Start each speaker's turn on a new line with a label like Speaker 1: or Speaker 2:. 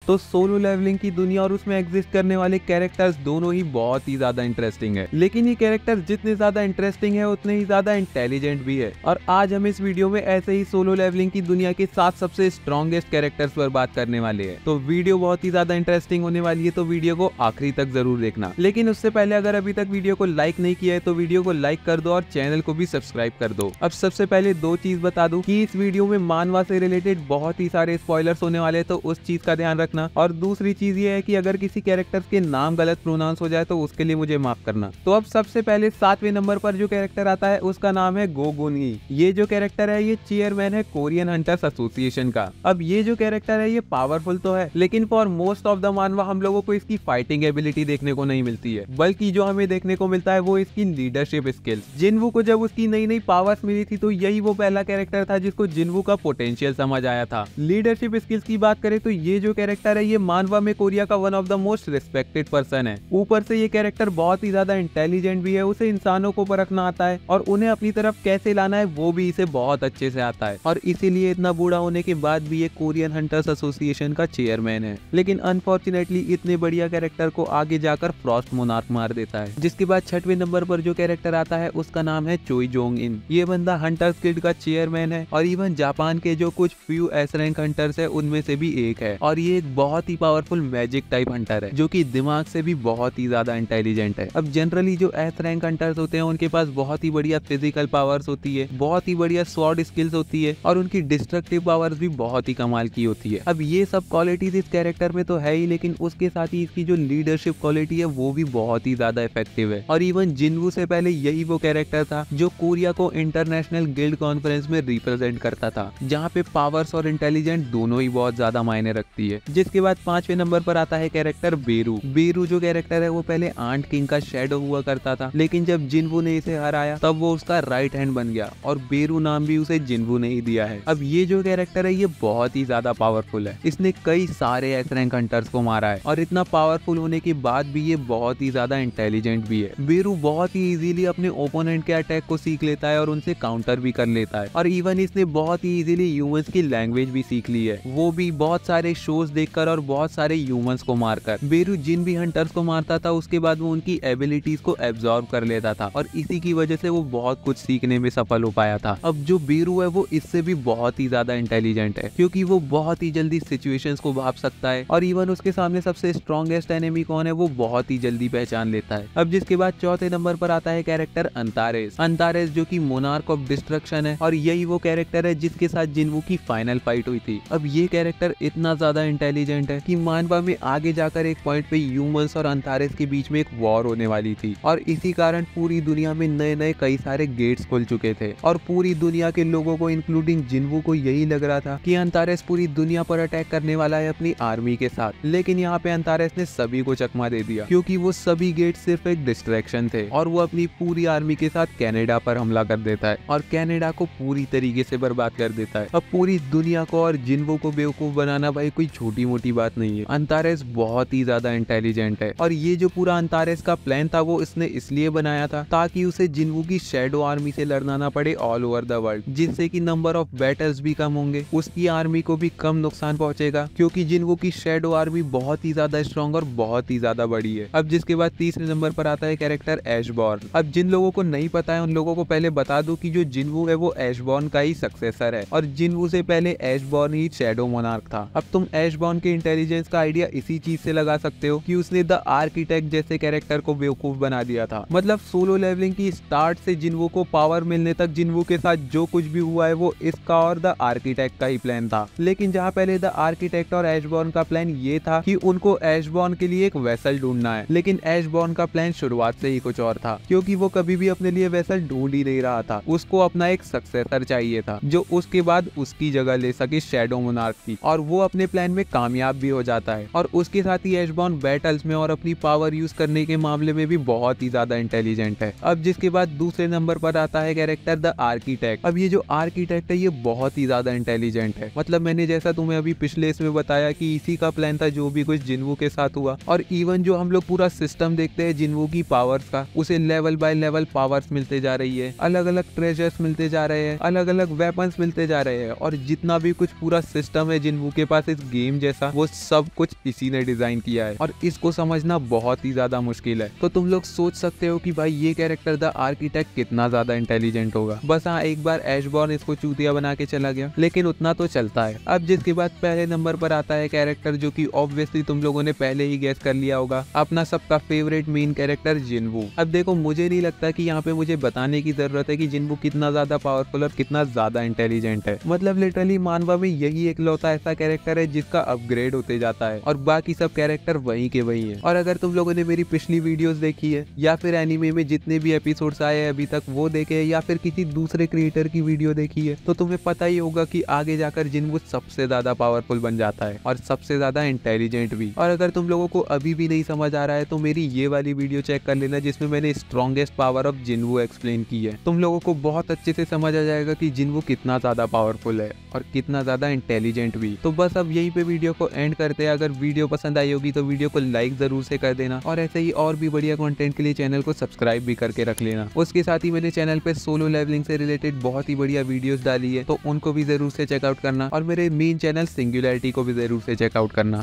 Speaker 1: तो solo levelling की दुनिया और उसमें एग्जिस्ट करने वाले कैरेक्टर्स दोनों ही बहुत ही ज्यादा इंटरेस्टिंग है, लेकिन ये कैरेक्टर जितने ज्यादा इंटरेस्टिंग है उतने ही ज्यादा इंटेलिजेंट भी है। और आज हम इस वीडियो में ऐसे ही सोलो लेवलिंग की दुनिया के 7 सबसे स्ट्रॉन्गेस्ट कैरेक्टर्स पर बात करने वाले हैं। तो वीडियो बहुत ही ज्यादा इंटरेस्टिंग होने वाली है, तो वीडियो को आखिरी तक जरूर देखना। लेकिन उससे पहले अगर अभी तक वीडियो को लाइक नहीं किया है तो वीडियो को लाइक कर दो और चैनल को भी सब्सक्राइब कर दो। अब सबसे पहले दो चीज बता दूं कि इस वीडियो में मानवा से रिलेटेड बहुत ही सारे स्पॉयलर्स होने वाले हैं, तो उस चीज का ध्यान रखना। और दूसरी चीज ये है कि अगर किसी कैरेक्टर के नाम गलत प्रोनाउंस हो जाए तो उसके लिए मुझे माफ करना। तो अब सबसे पहले 7वें नंबर पर जो कैरेक्टर आता है उसका नाम है गो गुनगी। ये जो कैरेक्टर है ये चेयरमैन है कोरियन हंटर्स एसोसिएशन का। अब ये जो कैरेक्टर है ये पावरफुल तो है, लेकिन फॉर मोस्ट ऑफ द मानवा हम लोगों को इसकी फाइटिंग एबिलिटी देखने को नहीं मिलती है, बल्कि जो हमें देखने को मिलता है वो इसकी लीडरशिप स्किल्स। जिनवू को जब उसकी नई नई पावर्स मिली थी तो यही वो पहला कैरेक्टर था जिसको जिनवू का पोटेंशियल समझ आया था। लीडरशिप स्किल्स की बात करें तो ये जो कैरेक्टर है ये मानवा में कोरिया का one of the most respected person है। ऊपर से ये कैरेक्टर बहुत ही ज्यादा इंटेलिजेंट भी है, उसे इंसानों को परखना आता है और उन्हें अपनी तरफ कैसे लाना है वो भी इसे बहुत अच्छे से आता है, और इसीलिए इतना बूढ़ा होने के बाद भी ये कोरियन हंटर्स एसोसिएशन का चेयरमैन है। लेकिन अनफॉर्चुनेटली इतने बढ़िया कैरेक्टर को आगे जाकर फ्रॉस्ट मोनार्क मार देता है। जिसके बाद 6वें नंबर पर जो कैरेक्टर आता है उसका नाम है चोई जोंग इन। ये बंदा हंटर्स गिल्ड का चेयरमैन है और इवन जापान के जो कुछ फ्यू एस रैंक हंटर्स है उनमें से भी एक है, और ये एक बहुत ही पावरफुल मैजिक टाइप हंटर है जो कि दिमाग से भी बहुत ही ज्यादा इंटेलिजेंट है। अब जनरली जो एस रैंक हंटर्स होते हैं उनके पास बहुत ही बढ़िया फिजिकल पावर्स होती है, बहुत ही बढ़िया स्वॉर्ड स्किल्स होती है और उनकी डिस्ट्रक्टिव पावर्स भी बहुत ही कमाल की होती है। अब ये सब क्वालिटीज इस कैरेक्टर में तो है ही, लेकिन उसके साथ ही इसकी जो लीडरशिप क्वालिटी है वो भी बहुत ही ज्यादा इफेक्टिव है। और इवन जिनवू से पहले यही वो कैरेक्टर था जो कोरिया को इंटरनेशनल गिल्ड कॉन्फ्रेंस में रिप्रेजेंट करता था, जहाँ पे पावर्स और इंटेलिजेंट दोनों ही बहुत ज्यादा मायने रखती है। जिसके बाद 5वें नंबर पर आता है कैरेक्टर बेरू। बेरू जो कैरेक्टर है वो पहले आंट किंग का शैडो हुआ करता था, लेकिन जब जिनवू ने इसे हराया तब वो उसका राइट हैंड बन गया और बेरू नाम भी उसे जिनवू ने ही दिया है। अब ये जो कैरेक्टर है ये बहुत ही ज्यादा पावरफुल है, इसने कई सारे एस रैंक हंटर्स को मारा है और इतना पावरफुल होने के बाद भी ये बहुत ही ज्यादा इंटेलिजेंट भी है। बेरू बहुत ही इजीली अपने ओपोनेंट के अटैक को सीख लेता है और उनसे काउंटर भी कर लेता है, और इवन इसने बहुत ही इजीली ह्यूमंस की लैंग्वेज भी सीख ली है, वो भी बहुत सारे शोज देखकर और बहुत सारे ह्यूमंस को मारकर। बेरू जिन भी हंटर्स को मारता था उसके बाद वो उनकी एबिलिटीज को एब्जॉर्ब कर लेता था और इसी की वजह से वो बहुत कुछ सीखने में सफल हो पाया था। अब जो बेरू है वो इससे भी बहुत ही ज्यादा इंटेलिजेंट है, क्योंकि वो बहुत ही जल्दी सिचुएशंस को भाप सकता है और इवन उसके सामने सबसे स्ट्रॉन्गेस्ट एनिमी कौन है वो बहुत ही जल्दी पहचान लेता है। अब जिसके बाद 4थे नंबर पर आता है कैरेक्टर अंतारेस। अंतारेस जो कि मोनार्क ऑफ डिस्ट्रक्शन है और यही वो कैरेक्टर है जिसके साथ जिनवू की फाइनल फाइट हुई थी। अब ये कैरेक्टर इतना ज्यादा इंटेलिजेंट है कि मानवा में आगे जाकर एक पॉइंट पे ह्यूमंस और अंतारेस के बीच में एक वॉर होने वाली थी, और इसी कारण पूरी दुनिया में नए नए कई सारे गेट्स खुल चुके थे और पूरी दुनिया के लोगों को इंक्लूडिंग जिनवू को यही लग रहा था कि अंतारेस पूरी दुनिया पर अटैक करने वाला है अपनी आर्मी के साथ। लेकिन यहाँ पे अंतारेस ने सभी को चकमा दे दिया, क्योंकि वो सभी गेट सिर्फ एक डिस्ट्रैक्शन थे और वो अपनी पूरी आर्मी के साथ कनाडा पर हमला कर देता है और कनाडा को पूरी तरीके से बर्बाद कर देता है। अब पूरी दुनिया को और जिनवू को बेवकूफ बनाना भाई कोई छोटी मोटी बात नहीं है। अंतारेस बहुत ही ज्यादा इंटेलिजेंट है और ये जो पूरा अंतारेस का प्लान था वो इसने इसलिए बनाया था ताकि उसे जिनवू की शैडो आर्मी से लड़ना ना पड़े ऑल ओवर द वर्ल्ड, जिससे कि नंबर ऑफ बैटल्स भी कम होंगे, उसकी आर्मी को भी कम नुकसान पहुंचेगा, क्योंकि जिनवू की शैडो आर्मी बहुत ही ज्यादा स्ट्रॉन्ग और बहुत ही ज्यादा बड़ी है। अब जिसके बाद 3रे नंबर पर आता है कैरेक्टर ऐशबॉर्न। अब जिन लोगों को नहीं पता है उन लोगों को पहले बता दूं कि जो जिनवू है वो ऐशबॉर्न का ही सक्सेसर है और जिनवू से पहले ऐशबॉर्न ही शैडो मोनार्क था। अब तुम ऐशबॉर्न के इंटेलिजेंस का आइडिया इसी चीज से लगा सकते हो कि उसने द आर्किटेक्ट जैसे कैरेक्टर को बेवकूफ बना दिया था। मतलब सोलो लेवलिंग की स्टार्ट से जिनवू को पावर मिलने तक जिनवू के साथ जो कुछ भी हुआ है वो इसका और द आर्किटेक्ट का ही प्लान था। लेकिन जहाँ पहले द आर्किटेक्ट और ऐशबॉर्न का प्लान ये था कि उनको ऐशबॉर्न के लिए एक वेसल ढूंढना है, लेकिन ऐशबॉर्न का प्लान शुरुआत से ही कुछ और था, क्योंकि वो कभी भी अपने लिए वेसल ढूंढ ही नहीं रहा था। उसको अपना एक सक्सेसर चाहिए था जो उसके बाद उसकी जगह ले सके शैडो मोनार्क की, और वो अपने प्लान में कामयाब भी हो जाता है। और उसके साथ ही ऐशबॉर्न बैटल्स में और अपनी पावर यूज करने के मामले में भी बहुत ही ज्यादा इंटेलिजेंट है। अब जिसके बाद दूसरे नंबर पर आता है कैरेक्टर द आर्किटेक्ट। अब ये जो आर्किटेक्ट है ये बहुत ही ज्यादा इंटेलिजेंट है। मतलब मैंने जैसा तुम्हें अभी पिछले इसमें बताया कि इसी का प्लान था जो भी कुछ जिनवू के साथ हुआ, और इवन जो हम लोग पूरा सिस्टम देखते हैं जिनवू की पावर्स का, उसे लेवल बाय लेवल पावर्स मिलते जा रही है, अलग अलग ट्रेजर्स मिलते जा रहे हैं, अलग अलग वेपन्स मिलते जा रहे हैं, और जितना भी कुछ पूरा सिस्टम है जिनवू के पास इस गेम जैसे कैसा, वो सब कुछ इसी ने डिजाइन किया है और इसको समझना बहुत ही ज्यादा मुश्किल है। तो तुम लोग सोच सकते हो कि भाई ये कैरेक्टर द आर्किटेक्ट कितना ज्यादा इंटेलिजेंट होगा। बस हाँ, एक बार ऐशबॉर्न इसको चूतिया बना के चला गया, लेकिन उतना तो चलता है। अब जिसके बाद पहले नंबर पर आता है कैरेक्टर जो कि ऑब्वियसली तुम लोगों ने पहले ही गेस कर लिया होगा, अपना सबका फेवरेट मेन कैरेक्टर जिनवू। अब देखो, मुझे नहीं लगता कि यहाँ पे मुझे बताने की जरूरत है कि जिनवू कितना ज्यादा पावरफुल और कितना ज्यादा इंटेलिजेंट है। मतलब लिटरली मानवा में यही एकलौता ऐसा कैरेक्टर है जिसका अपग्रेड होते जाता है और बाकी सब कैरेक्टर वही के वही है। और अगर तुम लोगों ने मेरी पिछली वीडियोस देखी है या फिर एनीमे में जितने भी एपिसोड्स आए हैं अभी तक वो देखे हैं या फिर किसी दूसरे क्रिएटर की वीडियो देखी है, तो तुम्हें पता ही होगा कि आगे जाकर जिनवू सबसे ज्यादा पावरफुल बन जाता है और सबसे ज्यादा इंटेलिजेंट भी। और अगर तुम लोगों को अभी भी नहीं समझ आ रहा है तो मेरी ये वाली वीडियो चेक कर लेना जिसमें मैंने स्ट्रॉन्गेस्ट पावर ऑफ जिनवू एक्सप्लेन की है। तुम लोगों को बहुत अच्छे से समझ आ जाएगा कि जिनवू कितना ज्यादा पावरफुल है और कितना ज्यादा इंटेलिजेंट भी। तो बस अब यहीं पे वीडियो को एंड करते हैं। अगर वीडियो पसंद आई होगी तो वीडियो को लाइक जरूर से कर देना और ऐसे ही और भी बढ़िया कंटेंट के लिए चैनल को सब्सक्राइब भी करके रख लेना। उसके साथ ही मैंने चैनल पे सोलो लेवलिंग से रिलेटेड बहुत ही बढ़िया वीडियोस डाली है, तो उनको भी जरूर से चेकआउट करना और मेरे मेन चैनल सिंगुलैरिटी को भी जरूर से चेकआउट करना।